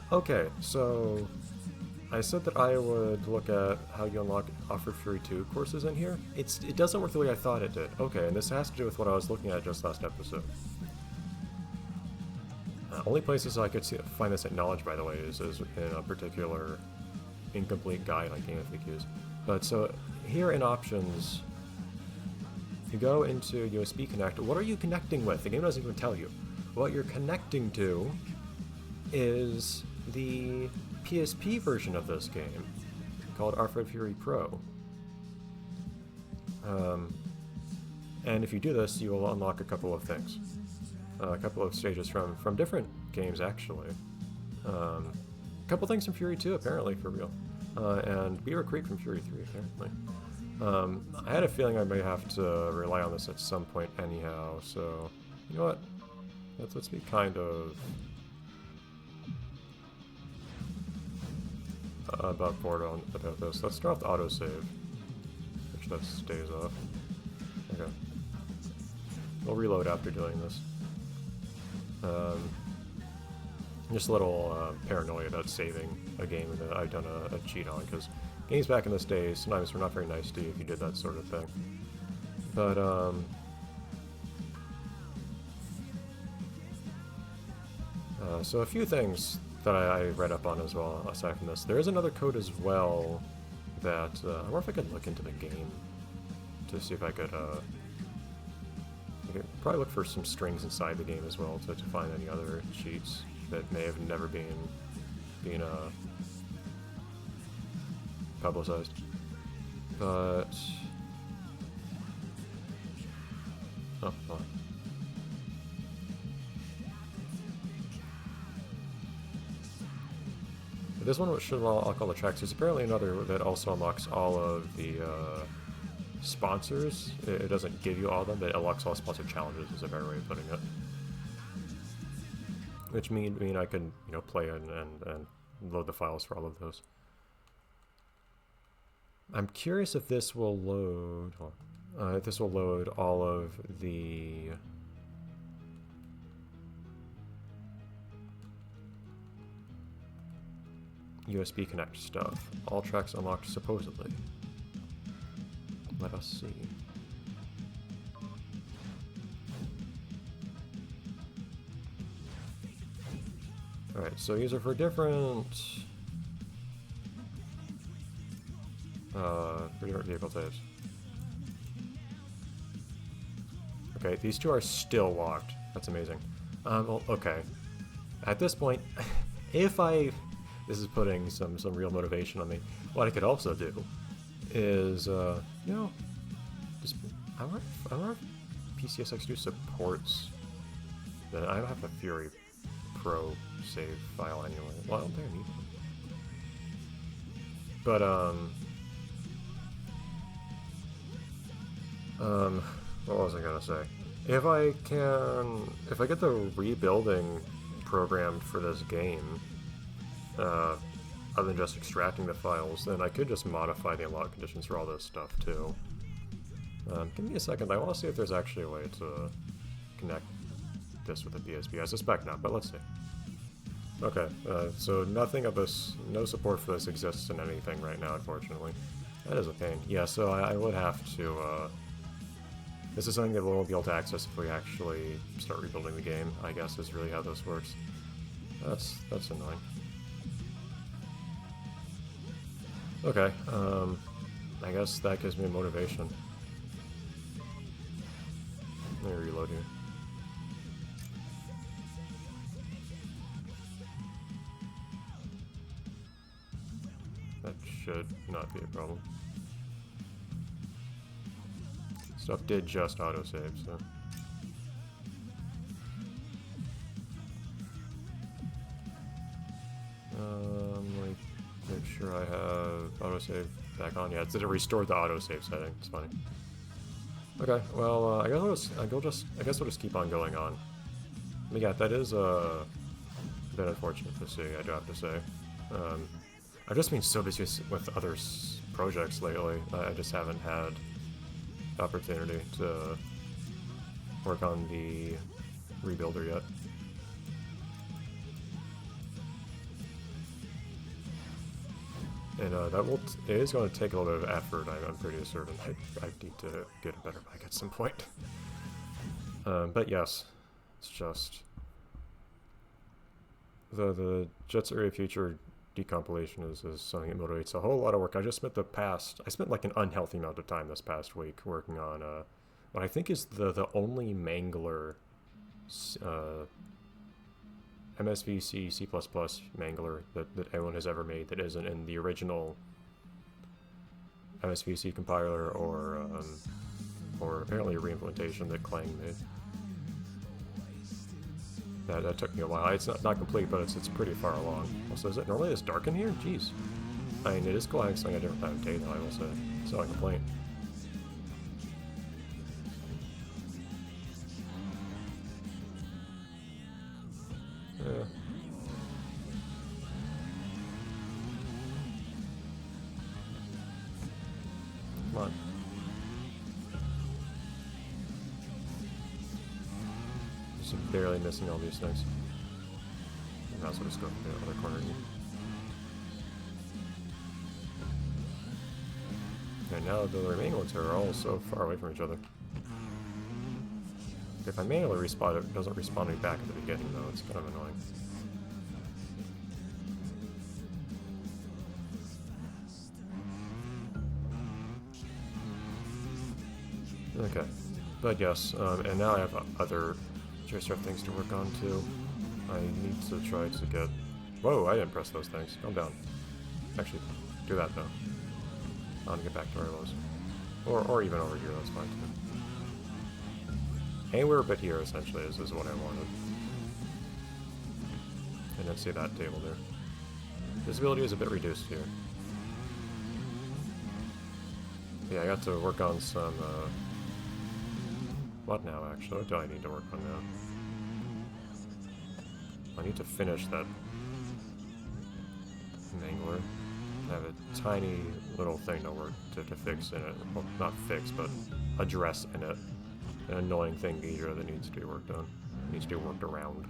Okay, so I said that I would look at how you unlock Offered Fury 2 courses in here. It doesn't work the way I thought it did. Okay, and this has to do with what I was looking at just last episode. Only places I could find this at knowledge, by the way, is in a particular incomplete guide on Game FAQs. But so here in options, you go into USB connect. What are you connecting with? The game doesn't even tell you. What you're connecting to is the PSP version of this game called Offroad Fury Pro. And if you do this, you will unlock a couple of things. A couple of stages from different games, actually. A couple things from Fury 2, apparently, for real. And Beaver Creek from Fury 3, apparently. I had a feeling I may have to rely on this at some point anyhow, so... You know what? Let's be kind of... above board about this. Let's turn off the autosave, which that stays off. Okay. We'll reload after doing this. Just a little paranoia about saving a game that I've done a cheat on, because games back in this day sometimes were not very nice to you if you did that sort of thing. But, so a few things that I read up on as well, aside from this. There is another code as well that, I wonder if I could look into the game to see if I could probably look for some strings inside the game as well to find any other cheats that may have never been publicized. But... oh, hold on. This one should unlock all the tracks. There's apparently another that also unlocks all of the sponsors. It doesn't give you all of them, but it unlocks all sponsored challenges, is a better way of putting it. Which mean I can, you know, play and load the files for all of those. I'm curious if this will load. If this will load all of the. USB connect stuff. All tracks unlocked supposedly. Let us see. Alright, so these are for different vehicle types. Okay, these two are still locked. That's amazing. Well, okay. At this point, if I... This is putting some real motivation on me. What I could also do is, you know, just... I wonder if PCSX2 supports... I don't have a Fury Pro save file anyway. Well, I don't think I need one. But, what was I gonna say? If I get the rebuilding programmed for this game, other than just extracting the files, then I could just modify the unlock conditions for all this stuff too. Give me a second, I want to see if there's actually a way to connect this with the PSP. I suspect not, but let's see. Okay, so nothing of this, no support for this exists in anything right now, unfortunately. That is a pain. Yeah, so I would have to, this is something that we won't be able to access if we actually start rebuilding the game, I guess is really how this works. That's annoying. Okay, I guess that gives me motivation. Let me reload here. That should not be a problem. Stuff did just autosave, so... Let me make sure I have autosave back on. Yeah, it restored the autosave setting. It's funny. Okay, well, I guess we'll just keep on going on. But yeah, that is a bit unfortunate to see, I do have to say. I've just been so busy with other projects lately. I just haven't had the opportunity to work on the rebuilder yet. And it is going to take a little bit of effort. I'm pretty certain I need to get a better bike at some point. But yes, it's just the Jet Set Radio Future decompilation is something that motivates a whole lot of work. I spent like an unhealthy amount of time this past week working on what I think is the only Mangler MSVC C++ Mangler that anyone has ever made that isn't in the original MSVC compiler or apparently a reimplementation that Clang made. That took me a while. It's not complete, but it's pretty far along. Also, is it normally this dark in here? Jeez. I mean, it is collapsing at a different time of day, though, I will say. It's not a complaint. Yeah. Come on. Just barely missing all these things. Might as well just go to the other corner here. And now the remaining ones are all so far away from each other. If I manually respawn it, doesn't respawn me back at the beginning though, it's kind of annoying. Okay, but yes, and now I have other Joystrap things to work on too. I need to try to get... Whoa, I didn't press those things. Calm down. Actually, do that though. I want to get back to where I was. Or even over here, that's fine too. Anywhere but here, essentially, is what I wanted. And then see that table there. Visibility is a bit reduced here. Yeah, I got to work on some, what now, actually? What do I need to work on now? I need to finish that Mangler. I have a tiny little thing to fix in it. Well, not fix, but address in it. An annoying thing here that needs to be worked on. Needs to be worked around.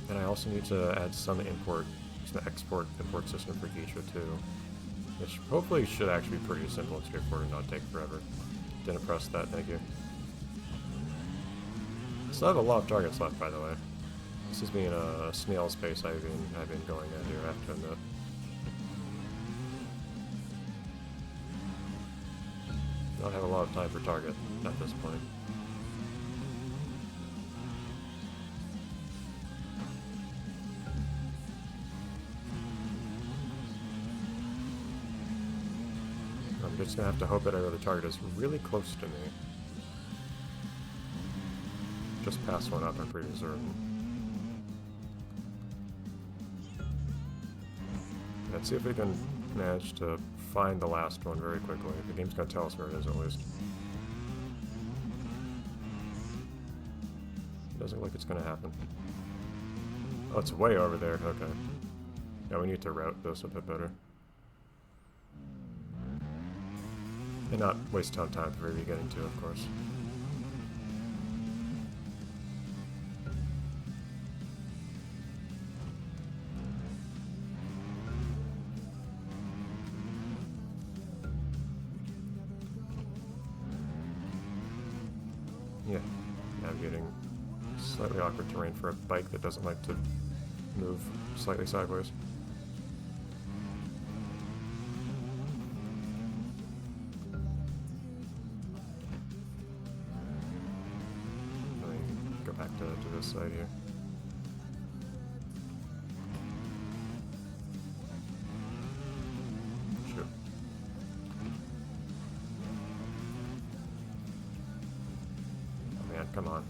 And I also need to add some export-import system for Geisha too. Which hopefully should actually be pretty simple and straightforward and not take forever. Didn't press that, thank you. Still have a lot of targets left, by the way. This is being a snail's pace I've been going at here, I have to admit. Don't have a lot of time for target at this point. I'm just gonna have to hope that our other target is really close to me. Just past one up, I'm pretty certain. Let's see if we can manage to find the last one very quickly. The game's gonna tell us where it is, at least. Doesn't look like it's gonna happen. Oh, it's way over there. Okay. Yeah, we need to route this a bit better. And not waste ton of time before we get into, of course. Yeah, navigating slightly awkward terrain for a bike that doesn't like to move slightly sideways. Let me go back to this side here. Shoot. Man, come on.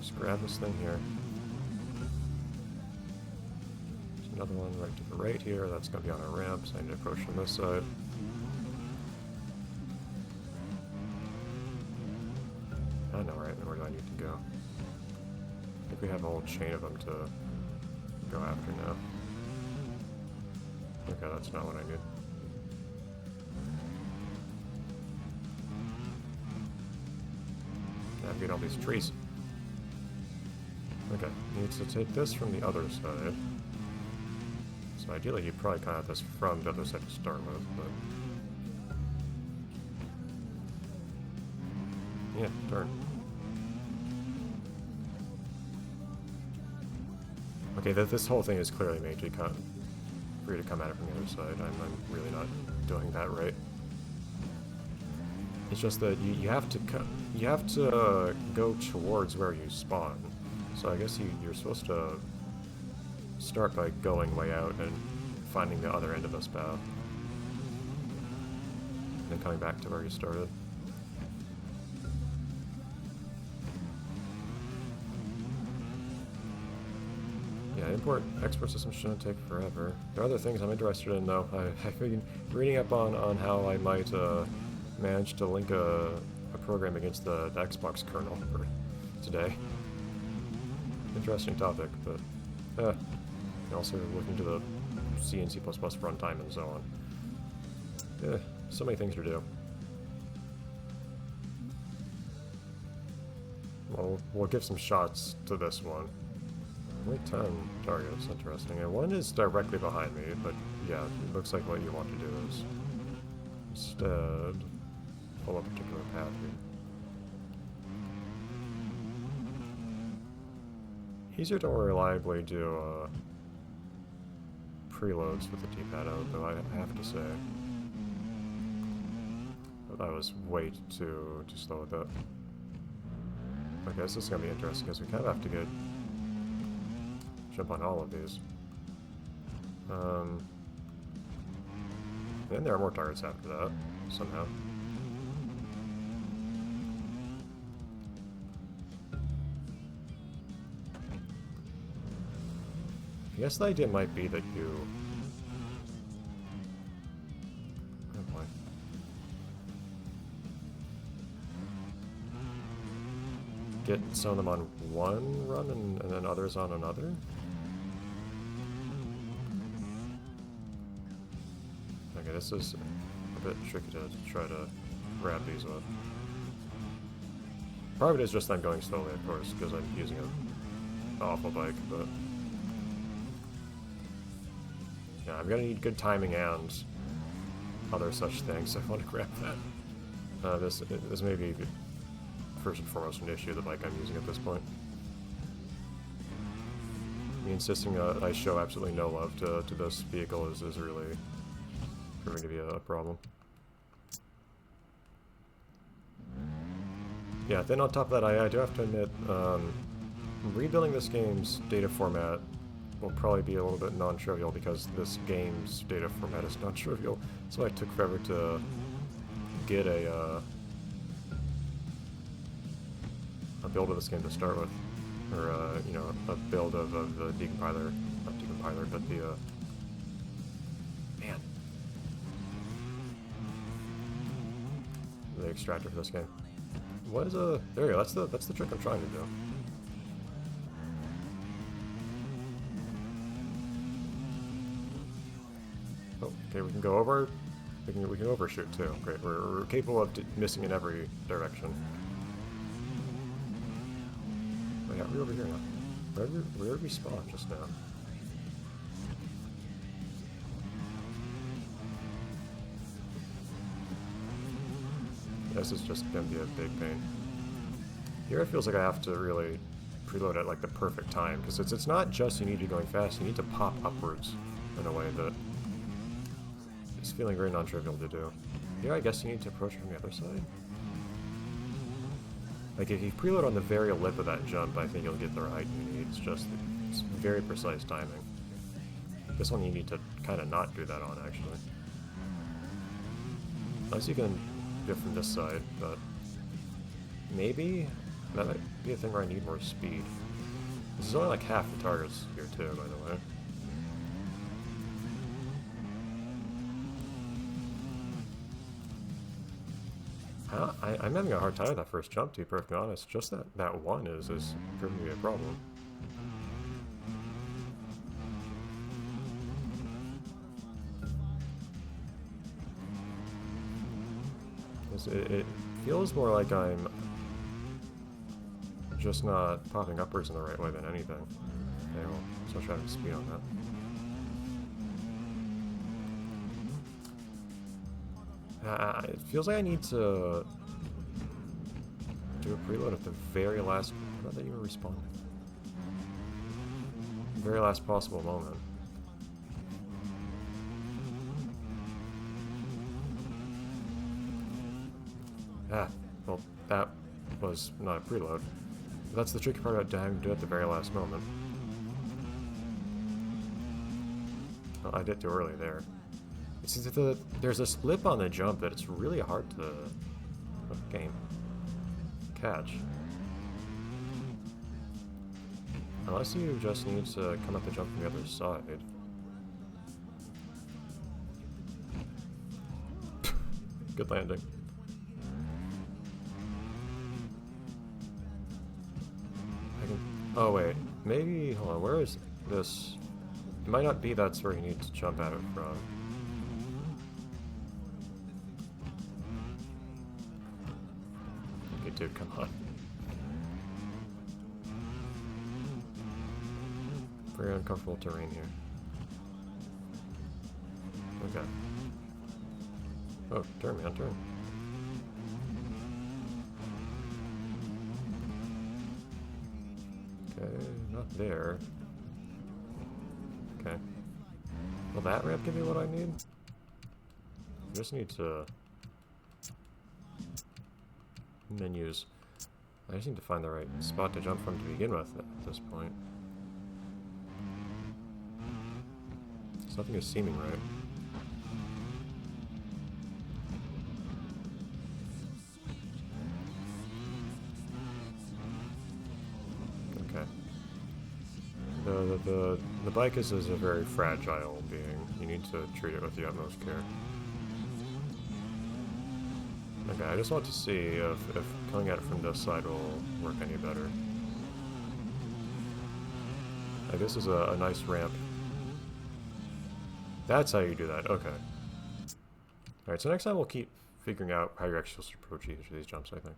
Just grab this thing here. There's another one right to the right here. That's going to be on a ramp, so I need to approach from this side. I know, right? Where do I need to go? I think we have a whole chain of them to go after now. Okay, that's not what I need. navigate all these trees. Okay, needs to take this from the other side. So ideally you probably kind of have this from the other side to start with, but... yeah, darn. Okay, this whole thing is clearly made to come, for you to come at it from the other side. I'm really not doing that right. It's just that you have to go towards where you spawn. So I guess you're supposed to start by going way out and finding the other end of this path. And then coming back to where you started. Yeah, export systems shouldn't take forever. There are other things I'm interested in though. I've been reading up on how I might manage to link a program against the Xbox kernel for today. Interesting topic, but also looking to the C and C++ runtime and so on. So many things to do. Well, we'll give some shots to this one. Only 10 targets, interesting. And one is directly behind me, but yeah, it looks like what you want to do is instead follow a particular path here. Easier to more reliably do preloads with the D-pad out, though I have to say. But I was way too slow with that. Okay, this is going to be interesting because we kind of have to jump on all of these. And there are more targets after that, somehow. I guess the idea might be that you... oh boy. Get some of them on one run and then others on another? Okay, this is a bit tricky to try to grab these with. Part of it is just I'm going slowly, of course, because I'm using an awful bike, but... yeah, I'm gonna need good timing and other such things. I want to grab that. This may be first and foremost an issue, the bike I'm using at this point. Me insisting that I show absolutely no love to this vehicle is really proving to be a problem. Yeah, then on top of that, I do have to admit, rebuilding this game's data format will probably be a little bit non-trivial because this game's data format is non-trivial. So I took forever to get a build of this game to start with, or you know, a build of the decompiler, not decompiler, but the the extractor for this game. What is there you go. That's the trick I'm trying to do. Oh, okay, we can go over. We can overshoot too. Great, we're capable of missing in every direction. Oh yeah, we're over here now. Where did we spawn just now? This is just gonna be a big pain. Here it feels like I have to really preload at like the perfect time, because it's not just you need to be going fast, you need to pop upwards in a way that is feeling very non-trivial to do. Here I guess you need to approach from the other side. Like if you preload on the very lip of that jump, I think you'll get the height you need. It's very precise timing. This one you need to kind of not do that on, actually. Unless you can do it from this side, but maybe that might be a thing where I need more speed. This is only like half the targets here too, by the way. I'm having a hard time with that first jump, to be perfectly honest. Just that one is proving to be a problem. It feels more like I'm just not popping upwards in the right way than anything. Okay, well, so I'll try to speed on that. It feels like I need to do a preload at the very last... How about that you were responding? Very last possible moment. Well, that was not a preload. That's the tricky part about having to do it at the very last moment. Well, I did too early there. It's there's a slip on the jump that it's really hard to catch. Unless you just need to come up the jump from the other side. Good landing. Oh wait, maybe, hold on, where is this? It might not be that's where you need to jump at it from. Okay, dude, come on. Very uncomfortable terrain here. Okay. Oh, turn, man, turn. Okay, not there. Okay. Will that ramp give me what I need? I just need to... menus. I just need to find the right spot to jump from to begin with at this point. Something is seeming right. The bike is a very fragile being. You need to treat it with the utmost care. Okay, I just want to see if coming at it from this side will work any better. Like, this is a nice ramp. That's how you do that, okay. Alright, so next time we'll keep figuring out how you're actually supposed to approach each of these jumps, I think.